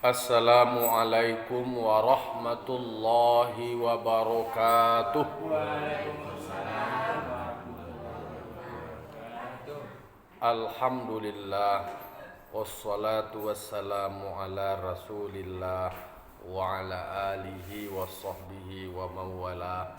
Assalamualaikum warahmatullahi wabarakatuh. Alhamdulillah wassalatu wassalamu ala rasulillah wa ala alihi wa sahbihi wa mawala.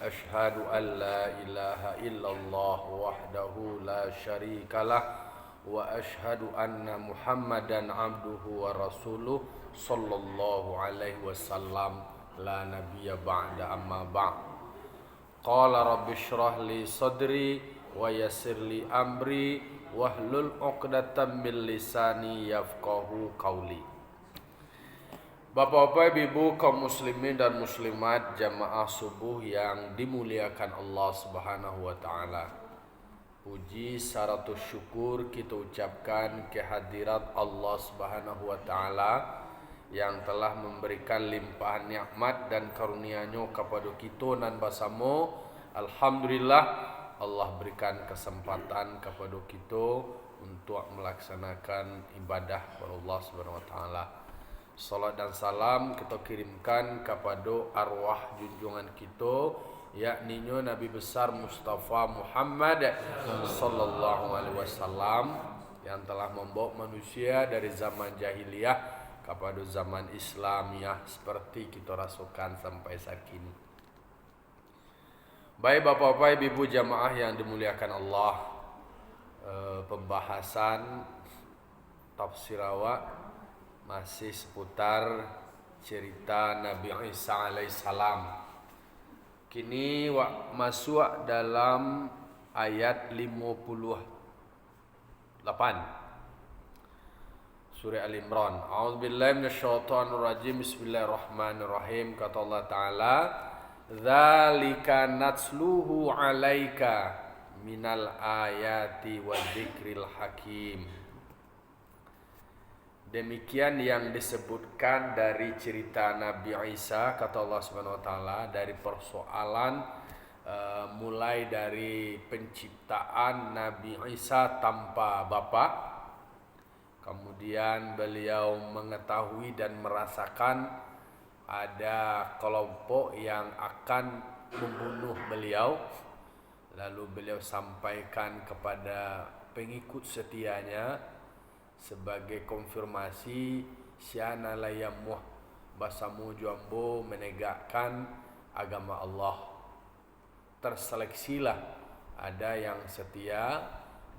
Ashhadu an la ilaha illallah wahdahu la syarikalah wa ashhadu anna Muhammadan abduhu wa rasuluh sallallahu alaihi wasallam la nabiyya ba'da amma ba'd. Qala rabbi shrah li sadri wa yassir li amri wahlul 'uqdatam min lisani yafqahu qawli. Bapak-bapak, ibu kaum muslimin dan muslimat jamaah subuh yang dimuliakan Allah Subhanahu wa taala. Puji saratu syukur kita ucapkan kehadirat Allah Subhanahu wa taala yang telah memberikan limpahan nikmat dan karunia-Nya kepada kita nan basamo. Alhamdulillah Allah berikan kesempatan kepada kita untuk melaksanakan ibadah kepada Allah Subhanahu wa taala. Salat dan salam kita kirimkan kepada arwah junjungan kita, yakni Nabi besar Mustafa Muhammad sallallahu alaihi wasallam yang telah membawa manusia dari zaman jahiliyah kepada zaman Islamiyah seperti kita rasakan sampai saat ini. Baik bapak-bapak, ibu jamaah yang dimuliakan Allah, pembahasan tafsir awak masih seputar cerita Nabi Isa alaihissalam. Kini masuk dalam ayat 58 surah Al-Imran. A'udzubillahi minasyaitonir rajim. Bismillahirrahmanirrahim. Kata Allah Ta'ala, "Dzalika natsluhu 'alaika minal ayati wadzikril hakim." Demikian yang disebutkan dari cerita Nabi Isa, kata Allah Subhanahu wa taala, dari persoalan mulai dari penciptaan Nabi Isa tanpa bapa, kemudian beliau mengetahui dan merasakan ada kelompok yang akan membunuh beliau, lalu beliau sampaikan kepada pengikut setianya sebagai konfirmasi siana layamuh basamu jambo menegakkan agama Allah. Terseleksilah ada yang setia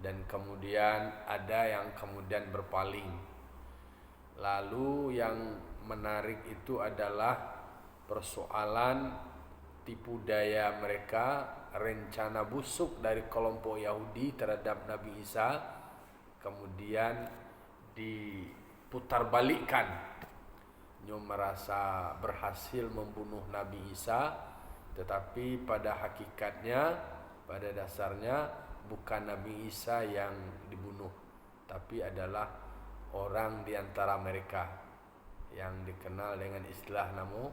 dan kemudian ada yang kemudian berpaling. Lalu yang menarik itu adalah persoalan tipu daya mereka, rencana busuk dari kelompok Yahudi terhadap Nabi Isa, kemudian diputarbalikkan. Nyo merasa berhasil membunuh Nabi Isa, tetapi pada hakikatnya, pada dasarnya bukan Nabi Isa yang dibunuh, tapi adalah orang di antara mereka yang dikenal dengan istilah nama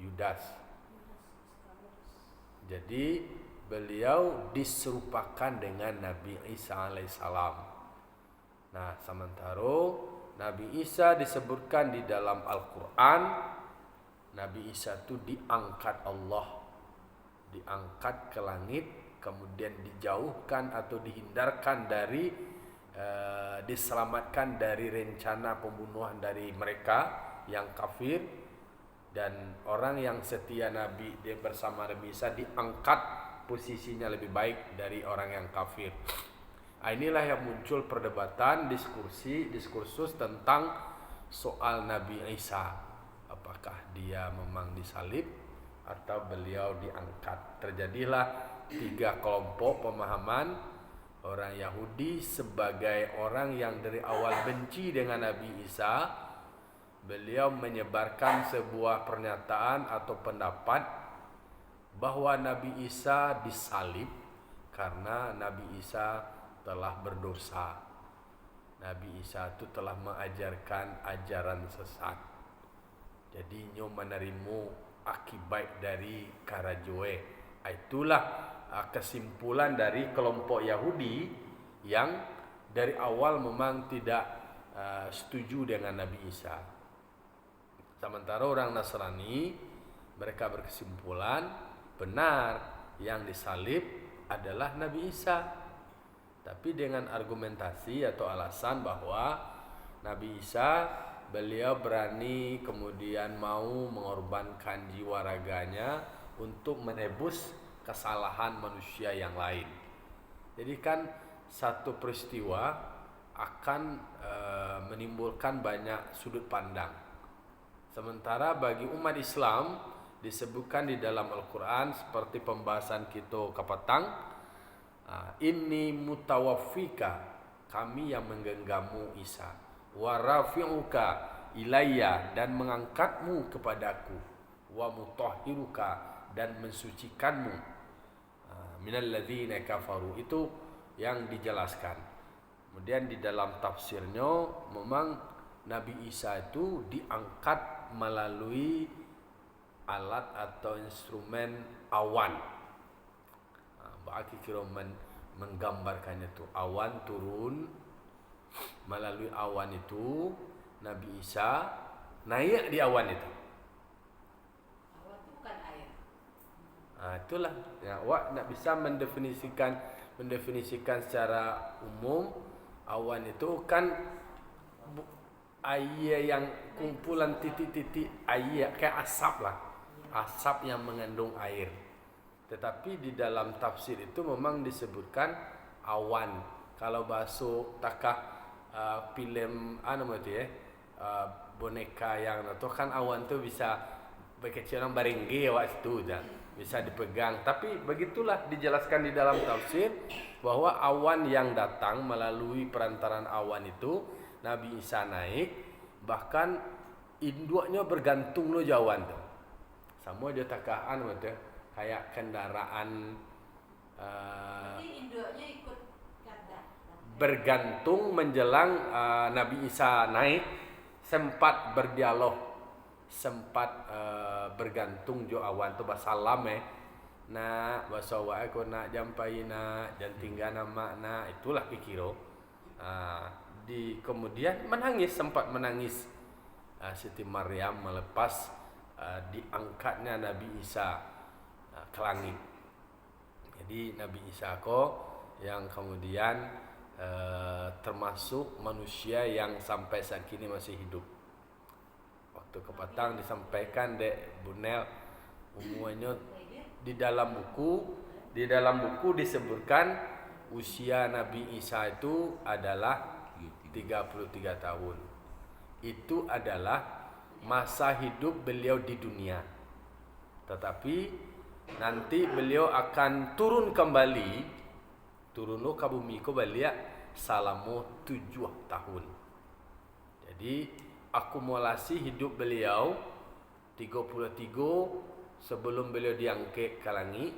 Yudas. Jadi beliau diserupakan dengan Nabi Isa alaihissalam. Nah, sementara Nabi Isa disebutkan di dalam Al-Quran, Nabi Isa itu diangkat Allah, diangkat ke langit, kemudian dijauhkan atau dihindarkan dari diselamatkan dari rencana pembunuhan dari mereka yang kafir, dan orang yang setia Nabi dia bersama Nabi Isa diangkat posisinya lebih baik dari orang yang kafir. Inilah yang muncul perdebatan, diskursus tentang soal Nabi Isa. Apakah dia memang disalib atau beliau diangkat? Terjadilah 3 kelompok pemahaman. Orang Yahudi sebagai orang yang dari awal benci dengan Nabi Isa, beliau menyebarkan sebuah pernyataan atau pendapat bahwa Nabi Isa disalib karena Nabi Isa telah berdosa. Nabi Isa itu telah mengajarkan ajaran sesat. Jadi nyo menerima akibat dari karajoe. Itulah kesimpulan dari kelompok Yahudi yang dari awal memang tidak setuju dengan Nabi Isa. Sementara orang Nasrani mereka berkesimpulan benar yang disalib adalah Nabi Isa. Tapi dengan argumentasi atau alasan bahwa Nabi Isa beliau berani kemudian mau mengorbankan jiwa raganya untuk menebus kesalahan manusia yang lain. Jadi kan satu peristiwa akan menimbulkan banyak sudut pandang. Sementara bagi umat Islam disebutkan di dalam Al-Quran seperti pembahasan kita kapatang, inni mutawaffika, kami yang menggenggammu Isa, wa rafi'uka ilayya, dan mengangkatmu kepadaku, wa mutahhiruka, dan mensucikanmu minal ladzina kafaru. Itu yang dijelaskan. Kemudian di dalam tafsirnya memang Nabi Isa itu diangkat melalui alat atau instrumen awan. Bagi kira menggambarkannya itu awan turun, melalui awan itu Nabi Isa naik di awan itu. Awan itu bukan air. Itulah ya, awak nak bisa mendefinisikan secara umum awan itu kan air yang kumpulan titik-titik air, kayak asap lah, asap yang mengandung air. Tetapi di dalam tafsir itu memang disebutkan awan. Kalau bahasa takah film boneka yang itu kan awan tu bisa berkecilan barengge awak situ dah, bisa dipegang. Tapi begitulah dijelaskan di dalam tafsir bahwa awan yang datang melalui perantaran awan itu Nabi Isa naik, bahkan induknya bergantung lo jauhan tu. Sama dia takaan betul, kayak kendaraan induknya ikut kata. Bergantung menjelang Nabi Isa naik, sempat berdialog, sempat bergantung jo awan tu basalam nak basawa aku nak jampai nak dan tinggal nama nak, itulah pikiro. Di kemudian menangis, sempat menangis Siti Maryam melepas diangkatnya Nabi Isa ke langit. Jadi Nabi Isa yang kemudian termasuk manusia yang sampai saat ini masih hidup. Waktu kepatang disampaikan dek Bunel umumnya di dalam buku disebutkan usia Nabi Isa itu adalah 33 tahun. Itu adalah masa hidup beliau di dunia. Tetapi nanti beliau akan turun kembali, turun ke bumi kembali selama 7 tahun. Jadi akumulasi hidup beliau 33 sebelum beliau diangkat ke langit,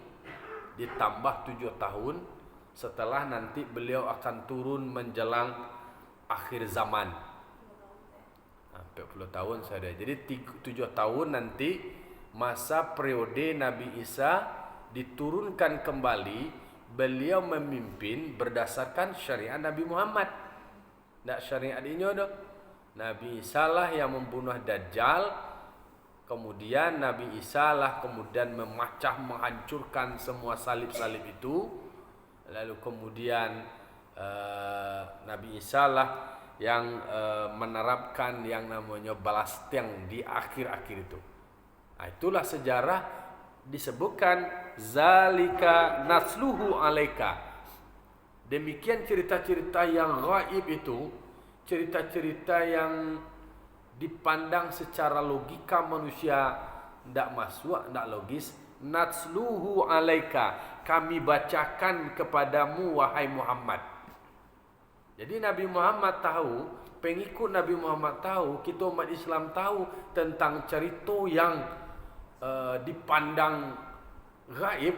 ditambah 7 tahun setelah nanti beliau akan turun menjelang akhir zaman. 40 tahun saja. Jadi 7 tahun nanti masa periode Nabi Isa diturunkan kembali, beliau memimpin berdasarkan syariat Nabi Muhammad. Tak syariat ini ada. Nabi Isa lah yang membunuh Dajjal. Kemudian Nabi Isa lah kemudian memecah, menghancurkan semua salib-salib itu. Lalu kemudian Nabi Isa lah yang menerapkan yang namanya balas tiang di akhir-akhir itu. Itulah sejarah disebutkan zalika nasluhu alaika. Demikian cerita-cerita yang gaib itu, cerita-cerita yang dipandang secara logika manusia tidak masuk, tidak logis. Nasluhu alaika, kami bacakan kepadamu wahai Muhammad. Jadi Nabi Muhammad tahu, pengikut Nabi Muhammad tahu, kita umat Islam tahu tentang cerita yang dipandang gaib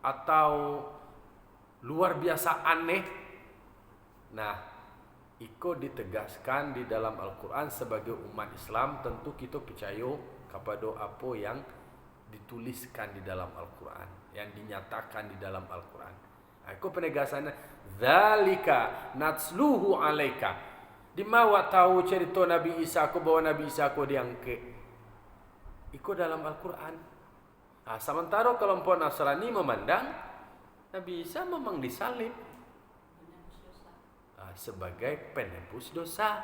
atau luar biasa aneh. Nah, itu ditegaskan di dalam Al-Quran. Sebagai umat Islam tentu kita percaya kepada apa yang dituliskan di dalam Al-Quran, yang dinyatakan di dalam Al-Quran. Itu penegasannya zalika natsluhu alaika. Di mana tahu cerita Nabi Isa bahwa Nabi Isa diangkat. Ikut dalam Al-Quran. Sementara kelompok Nasrani memandang Nabi Isa memang disalib sebagai penebus dosa.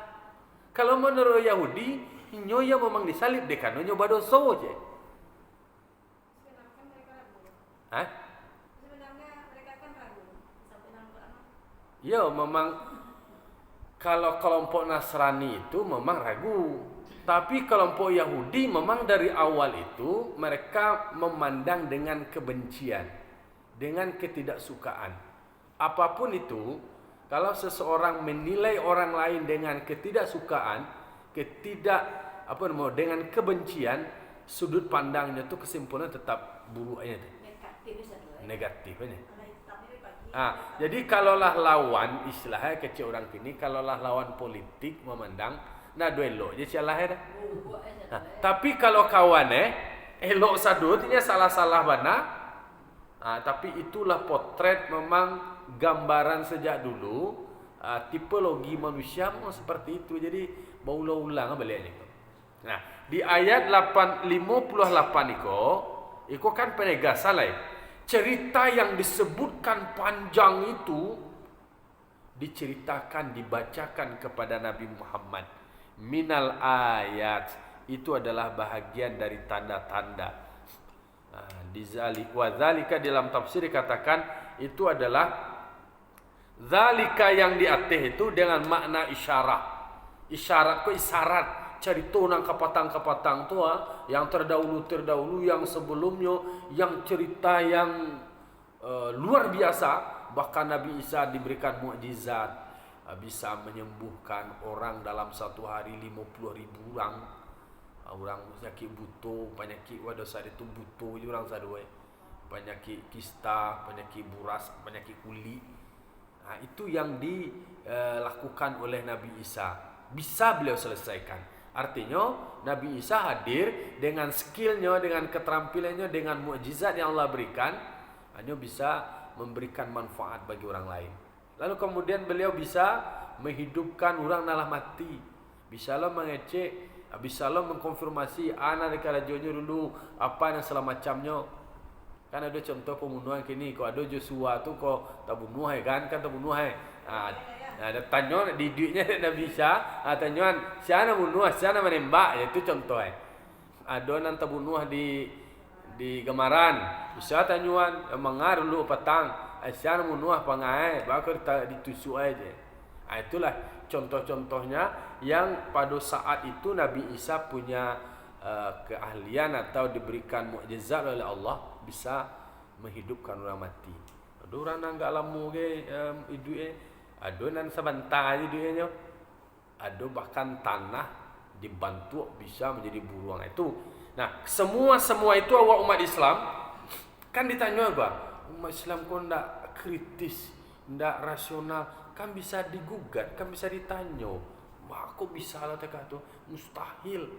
Kalau menurut Yahudi, nyonya memang disalib dekano nyoba dosa aja. Sebenarnya mereka kan ragu sampai dalam Quran. Ya, memang kalau kelompok Nasrani itu memang ragu. Tapi kelompok Yahudi memang dari awal itu mereka memandang dengan kebencian, dengan ketidaksukaan. Apapun itu, kalau seseorang menilai orang lain dengan ketidaksukaan, dengan kebencian, sudut pandangnya itu kesimpulan tetap buruk aja. Negatif aja. Jadi kalaulah lawan istilahnya kecil orang kini, kalaulah lawan politik memandang nah duelo je salah dah. Tapi kalau kawan elok sadutnya salah-salah bana. Tapi itulah potret memang gambaran sejak dulu tipologi manusia memang seperti itu. Jadi berulang-ulang baliknya. Nah, di ayat 58 iko kan penegasan lah. Cerita yang disebutkan panjang itu diceritakan, dibacakan kepada Nabi Muhammad. Minal ayat itu adalah bahagian dari tanda-tanda. Wa dzalika dalam tafsir dikatakan itu adalah zalika yang di atas itu dengan makna isyarat. Isyarat ko isyarat cerita nang kapatang-kapatang tu yang terdahulu yang sebelumnya, yang cerita yang luar biasa. Bahkan Nabi Isa diberikan mukjizat, bisa menyembuhkan orang dalam satu hari 50.000 orang. Orang penyakit buto, penyakit dosa itu buto je orang sadue. Penyakit kista, penyakit buras, penyakit kulit. Itu yang dilakukan oleh Nabi Isa. Bisa beliau selesaikan. Artinya Nabi Isa hadir dengan skillnya, dengan keterampilannya, dengan mukjizat yang Allah berikan, hanya bisa memberikan manfaat bagi orang lain. Lalu kemudian beliau bisa menghidupkan orang dalam mati. Bisa lah mengecek, bisa lah mengkonfirmasi anak dekat rajonya dulu apa dan segala macamnya. Kan ada contoh pembunuhan kini, kau ada Joshua tu kau tak bunuh kan tak bunuh ada tanya di duitnya Nabi Isa, tanya siapa bunuh, siapa menembak, itu contoh Ada nan tak bunuh di Gemaran, bisa tanyuan mengar dulu petang, siapa bunuh pangai, bakal ditusuk aja. Itulah contoh-contohnya yang pada saat itu Nabi Isa punya keahlian atau diberikan mukjizat oleh Allah bisa menghidupkan orang mati. Ada orang yang enggak lama ke hidupnya, ada nan sebentar aja hidupnya. Ada bahkan tanah dibantu bisa menjadi buruang itu. Nah, semua itu awak umat Islam kan ditanya apa? Umat Islam kok enggak kritis, enggak rasional, kan bisa digugat, kan bisa ditanya. Wah, kok bisa lah tu? Mustahil.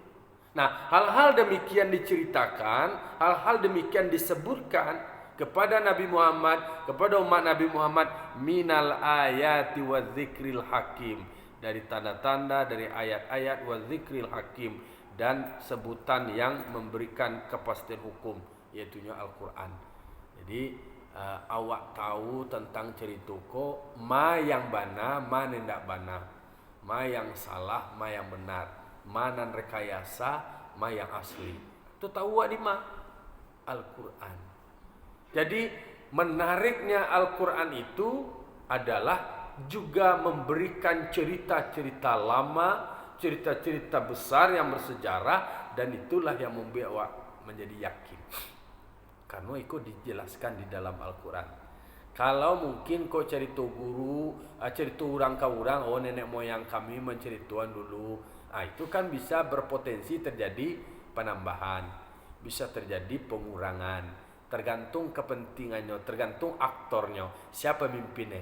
Nah, hal-hal demikian diceritakan, hal-hal demikian disebutkan kepada Nabi Muhammad, kepada umat Nabi Muhammad, minal ayati wa dzikril hakim, dari tanda-tanda, dari ayat-ayat wa dzikril hakim, dan sebutan yang memberikan kepastian hukum, iaitunya Al-Quran. Jadi awak tahu tentang cerita ko ma yang bana, ma nendak bana, ma yang salah, ma yang benar, mana rekayasa, ma yang asli. Itu tahu di ma Al-Quran. Jadi menariknya Al-Quran itu adalah juga memberikan cerita-cerita lama, cerita-cerita besar yang bersejarah, dan itulah yang membuat menjadi yakin. Karena itu dijelaskan di dalam Al-Quran. Kalau mungkin kau cerita guru, cerita orang ke orang, oh nenek moyang kami menceritakan dulu, itu kan bisa berpotensi terjadi penambahan, bisa terjadi pengurangan, tergantung kepentingannya, tergantung aktornya, siapa pemimpinnya.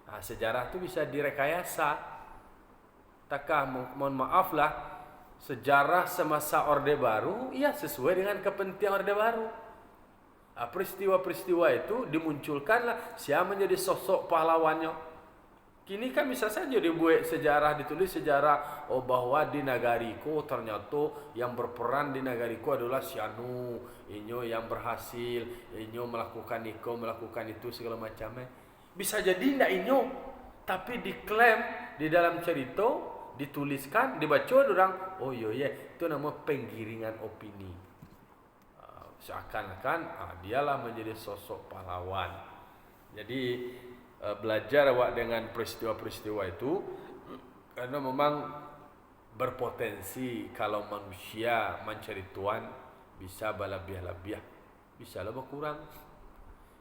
Sejarah itu bisa direkayasa. Takah mohon maaf lah, sejarah semasa Orde Baru ya sesuai dengan kepentingan Orde Baru. Peristiwa-peristiwa itu dimunculkanlah siapa menjadi sosok pahlawannya. Kini kan bisa saja dibuat sejarah, ditulis sejarah, oh bahwa di nagariku ternyata yang berperan di nagariku adalah si anu, inyo yang berhasil, inyo melakukan itu segala macamnya. Bisa jadi ndak inyo, tapi diklaim di dalam cerita, dituliskan, dibaca orang, oh iya itu nama penggiringan opini. Seakan-akan dialah menjadi sosok pahlawan. Jadi belajar awak dengan peristiwa-peristiwa itu, karena memang berpotensi kalau manusia mencari Tuhan bisa balabiah-labiah, bisa lah berkurang.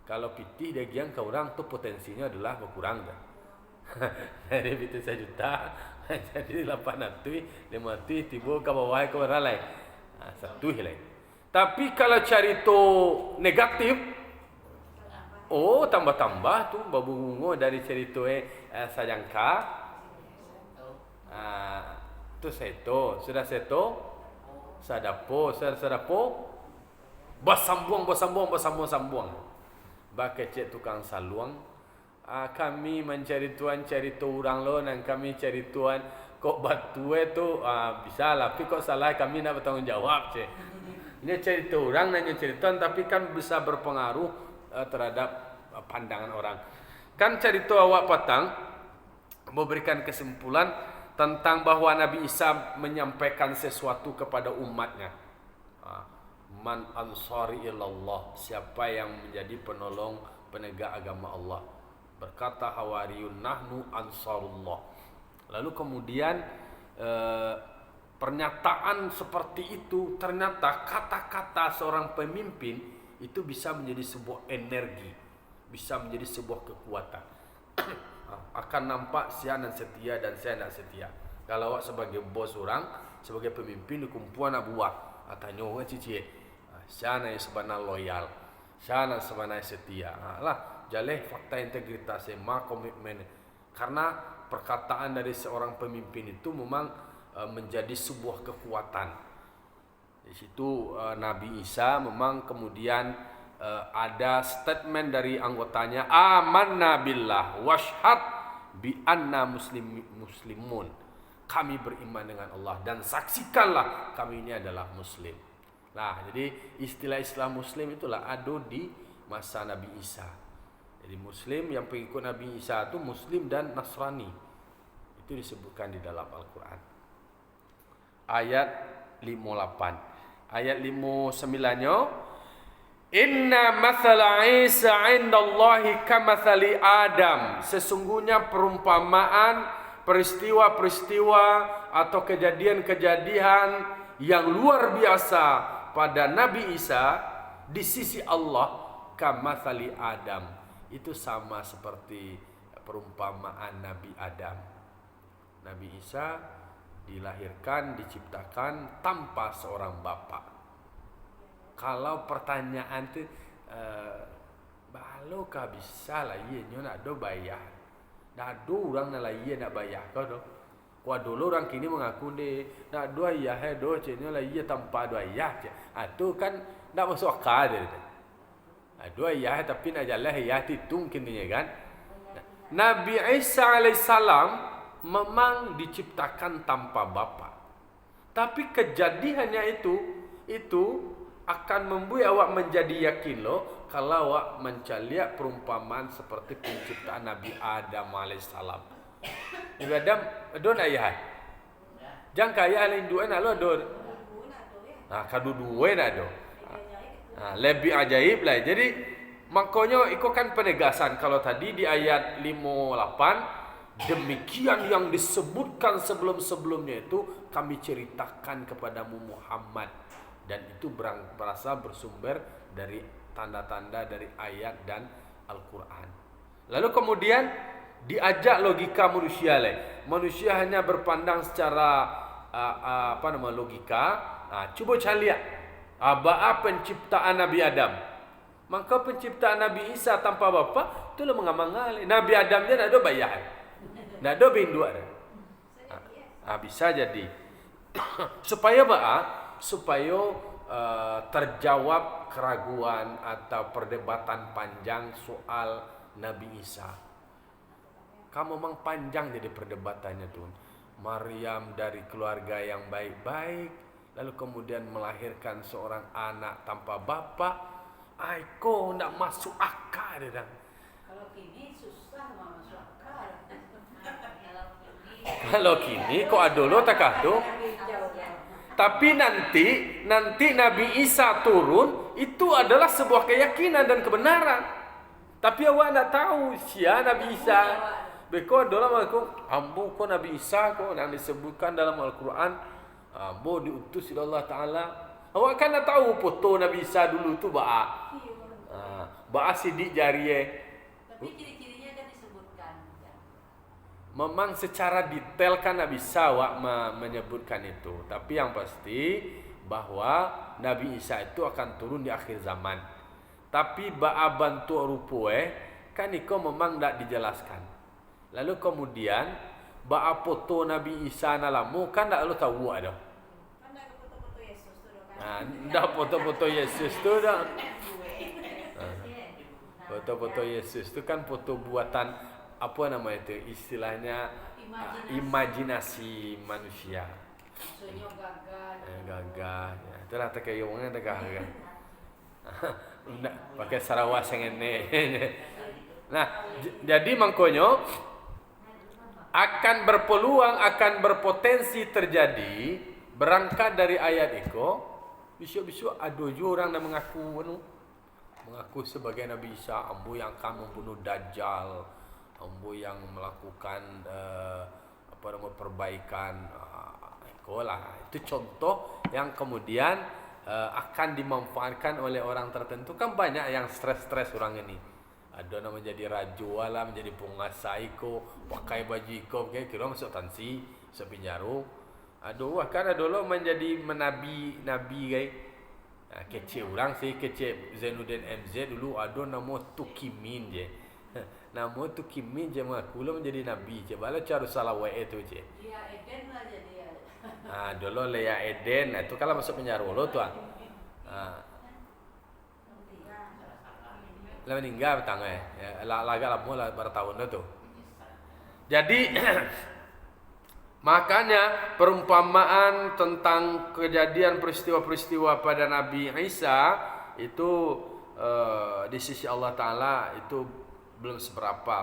Kalau pitih dagiang ke orang tu potensinya adalah berkurang dah. Jadi itu 1 juta, jadi 800, 500 tiba ke bawah ke orang lain. Satu lain. Tapi kalau cari tu negatif, oh tambah-tambah tu babungo dari cerita sajangka. Tu seto, sudah seto, sadapo, bersambung. Bakecek tukang saluang. Kami mencari Tuhan, cari tu orang lo, dan kami cari Tuhan. Kok batu tu bisa lah, tapi kok salah kami nak bertanggung jawab cek. Ini cari tu orang, nanya cari Tuhan, tapi kan bisa berpengaruh terhadap pandangan orang. Kan cerita awak patang memberikan kesimpulan tentang bahwa Nabi Isa menyampaikan sesuatu kepada umatnya. Man ansari ilallah, siapa yang menjadi penolong penegak agama Allah. Berkata Hawariyun, nahnu ansarullah. Lalu kemudian pernyataan seperti itu, ternyata kata-kata seorang pemimpin itu bisa menjadi sebuah energi, bisa menjadi sebuah kekuatan. Akan nampak sia dan setia dan saya tidak setia. Kalau awak sebagai bos orang, sebagai pemimpin di kumpulan nak buat, tanya orang cici, siapa yang sebenarnya loyal, siapa yang sebenarnya setia. Lah, jaleh fakta integritas, komitmen. Karena perkataan dari seorang pemimpin itu memang menjadi sebuah kekuatan. Di situ Nabi Isa memang kemudian ada statement dari anggotanya, amanna billah washhad bi anna muslimun. Kami beriman dengan Allah dan saksikanlah kami ini adalah muslim. Nah, jadi istilah muslim itulah ada di masa Nabi Isa. Jadi muslim yang pengikut Nabi Isa itu muslim dan Nasrani. Itu disebutkan di dalam Al-Quran. Ayat 58. Ayat 59-nya, inna mathala Isa indallahi kamathali Adam. Sesungguhnya perumpamaan peristiwa-peristiwa atau kejadian-kejadian yang luar biasa pada Nabi Isa di sisi Allah kamathali Adam. Itu sama seperti perumpamaan Nabi Adam. Nabi Isa dilahirkan, diciptakan tanpa seorang bapa. Kalau pertanyaan tu, balokah bisa lah ia nak do bayar? Nak do orang nak lah ia nak bayar kau do. Kau dulu orang kini mengaku ni nak do ayah do cenya lah ia tanpa do ayah je. Tu kan nak masuk akal dia. Do ayah tapi nak jalan ayah hitung kini kan. Nabi Isa alaihissalam memang diciptakan tanpa bapa. Tapi kejadiannya itu akan membuat awak menjadi yakin lo kalau awak mencaliak perumpamaan seperti penciptaan Nabi Adam alaihissalam. Nabi Adam don ayah. Jangan kaya lain dua nak lo don. Kadu dua nak do. Lebih ajaib lah. Jadi makanya itu kan penegasan kalau tadi di ayat 58 demikian yang disebutkan sebelum-sebelumnya itu kami ceritakan kepadamu Muhammad, dan itu berasa bersumber dari tanda-tanda dari ayat dan Al-Quran. Lalu kemudian diajak logika manusia lah. Manusia hanya berpandang secara logika. Cuba cari apa penciptaan Nabi Adam. Maka penciptaan Nabi Isa tanpa bapa itu lah mengamangal. Nabi Adam dia nak ada bayar. Nak ada bindu ada. Bisa jadi. Supaya apa? Supaya terjawab keraguan atau perdebatan panjang soal Nabi Isa. Kamu memang panjang jadi perdebatannya tuh. Maryam dari keluarga yang baik-baik, lalu kemudian melahirkan seorang anak tanpa bapak. Kok tidak masuk akal dia. Kalau kini susah mau masuk akal. Kalau kini kok adolo tak kado. Tapi nanti Nabi Isa turun itu adalah sebuah keyakinan dan kebenaran. Tapi awak nak tahu siapa Nabi Isa. Beko dalam Al-Quran, ambo ko Nabi Isa ko yang disebutkan dalam Al-Quran, ambo diutus oleh Allah Taala. Awak kan nak tahu foto Nabi Isa dulu tu ba'a. Ba'a sidik jariye. Tapi ciri-cirinya kan disebutkan. Memang secara detail kan Nabi Isa menyebutkan itu. Tapi yang pasti bahwa Nabi Isa itu akan turun di akhir zaman. Tapi ba'a bantu rupoe kan iko memang tak dijelaskan. Lalu kemudian ba'a foto Nabi Isa nalamu kan tak lu tahu ada. Kan ada foto-foto Yesus tu kan. Dah foto-foto Yesus tu dah. Foto-foto Yesus tu kan foto buatan apa nama itu istilahnya imajinasi manusia. Maksudnya gagah. Gagah. Ya, itulah tak kayak orangnya tak gagah. Pakai Sarawak sengene. Nah, jadi mangkonyo akan berpeluang, akan berpotensi terjadi berangkat dari ayat itu. Besok-besok ada juga orang yang mengaku sebagai Nabi Isa, ambo yang akan membunuh Dajjal, ambo yang melakukan perbaikan. Itu contoh yang kemudian akan dimanfaatkan oleh orang tertentu. Kan banyak yang stres-stres orang ini. Ada nama jadi raja lah, menjadi penguasa iko, pakai baju iko, kira masuk tansi, masuk penjara. Aduh, kan ada lo menjadi nabi guys. Kecil orang sih, kecil Zainuddin MZ dulu ada nama Tukimin je. Nama Tukimin je mengaku lo menjadi nabi je. Bala cara salah wae itu je. Dia Eden lah jadi. Dulu Lea Eden, itu kalau masuk penjara lo tuh. Lah meninggal petang laga lama lah bertahun tu. Jadi makanya perumpamaan tentang kejadian peristiwa-peristiwa pada Nabi Isa itu di sisi Allah Taala itu belum seberapa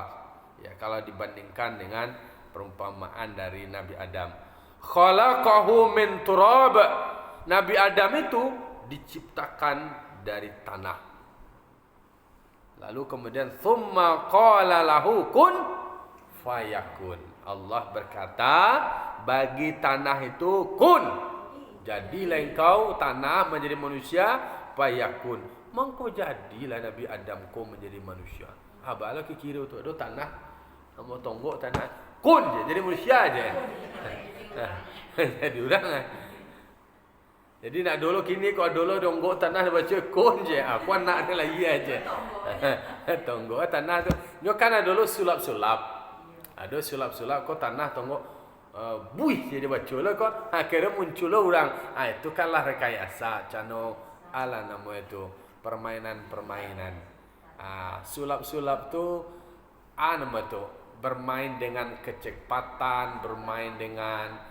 ya kalau dibandingkan dengan perumpamaan dari Nabi Adam. Khalaqahu min turab. Nabi Adam itu diciptakan dari tanah. Lalu kemudian thumma qala lahu kun fayakun. Allah berkata bagi tanah itu kun. Jadilah engkau tanah menjadi manusia fayakun. Mengko jadilah Nabi Adam ko menjadi manusia. Abala kira tu ada tanah mau tonggok tanah kun je jadi manusia je. Jadi orang jadi nak dulu kini kau dulu donggok tanah baca kun je. Aku nak ni lagi aja. Tonggok tanah tu. Nyo kan dulu sulap-sulap. Ada sulap-sulap kau tanah tonggok buih jadi baca lah kau. Akhirnya muncul orang. Itu kanlah rekayasa cano ala nama itu permainan-permainan. Sulap-sulap tu nama tu bermain dengan kecepatan, bermain dengan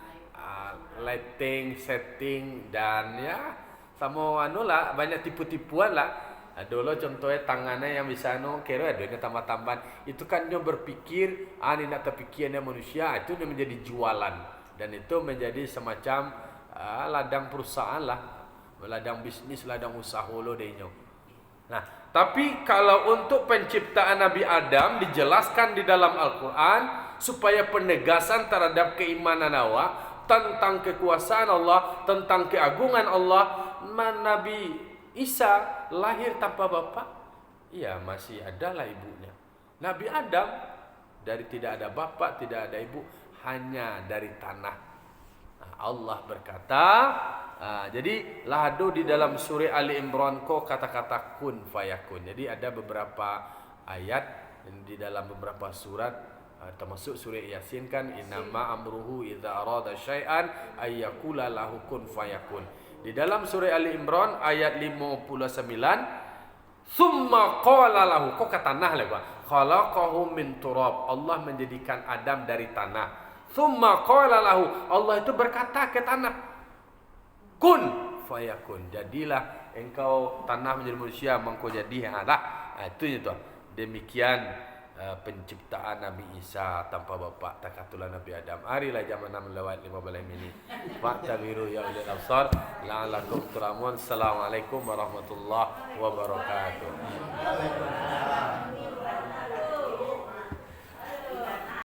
lighting, setting dan ya sama lah banyak tipu-tipuan lah. Dulu contohnya tangannya yang bisa kira ada ini tambah-tambahan. Itu kan dia berpikir ini nak terpikirnya manusia itu dia menjadi jualan dan itu menjadi semacam ladang perusahaan lah, ladang bisnis, ladang usaha lo denyo. Nah, tapi kalau untuk penciptaan Nabi Adam dijelaskan di dalam Al-Quran supaya penegasan terhadap keimanan awak tentang kekuasaan Allah, tentang keagungan Allah. Nabi Isa lahir tanpa bapak? Iya, masih adalah ibunya. Nabi Adam dari tidak ada bapak, tidak ada ibu, hanya dari tanah. Allah berkata, jadi lahadu di dalam surah Ali Imran ko kata-kata kun fayakun. Jadi ada beberapa ayat di dalam beberapa surat termasuk surah Yasin kan innama amruhu idza arada syai'an ayyakula lahu kun fayakun. Di dalam surah Ali Imran ayat 59 summa qala lahu kok kata tanah lah Khalaqahu min turab. Allah menjadikan Adam dari tanah. Tsumma qala lahu. Allah itu berkata ke tanah, kun fayakun. Jadilah engkau tanah menjadi manusia, mengkau jadi. Itu itu. Demikian penciptaan Nabi Isa tanpa bapak, takatulah Nabi Adam. Arilah zaman melewat 15 minit. Fa'tabiru ya ulil absar la'alakum turamun. Assalamualaikum warahmatullahi wabarakatuh.